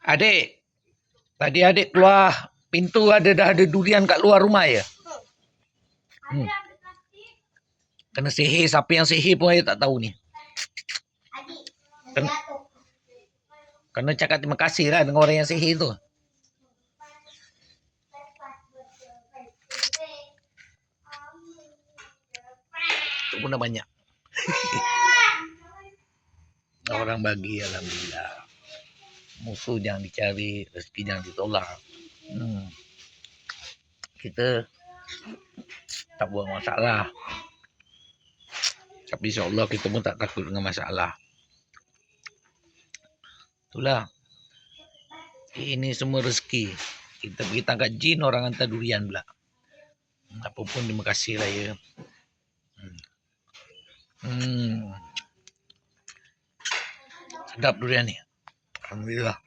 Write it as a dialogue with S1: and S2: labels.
S1: Adik, tadi adik keluar pintu dah ada durian kat luar rumah ya? Kena sihir, siapa yang sihir pun saya tak tahu ni. Kena cakap terima kasih lah dengan orang yang sihir tu. Itu pun dah banyak. Orang bagi, alhamdulillah. Musuh jangan dicari, rezeki jangan ditolak. Kita tak buat masalah. Tapi insyaAllah kita pun tak takut dengan masalah. Itulah. Ini semua rezeki. Kita pergi tangkap jin, orang hantar durian pula. Apapun terima kasih lah ya. Sedap durian ni. Alhamdulillah.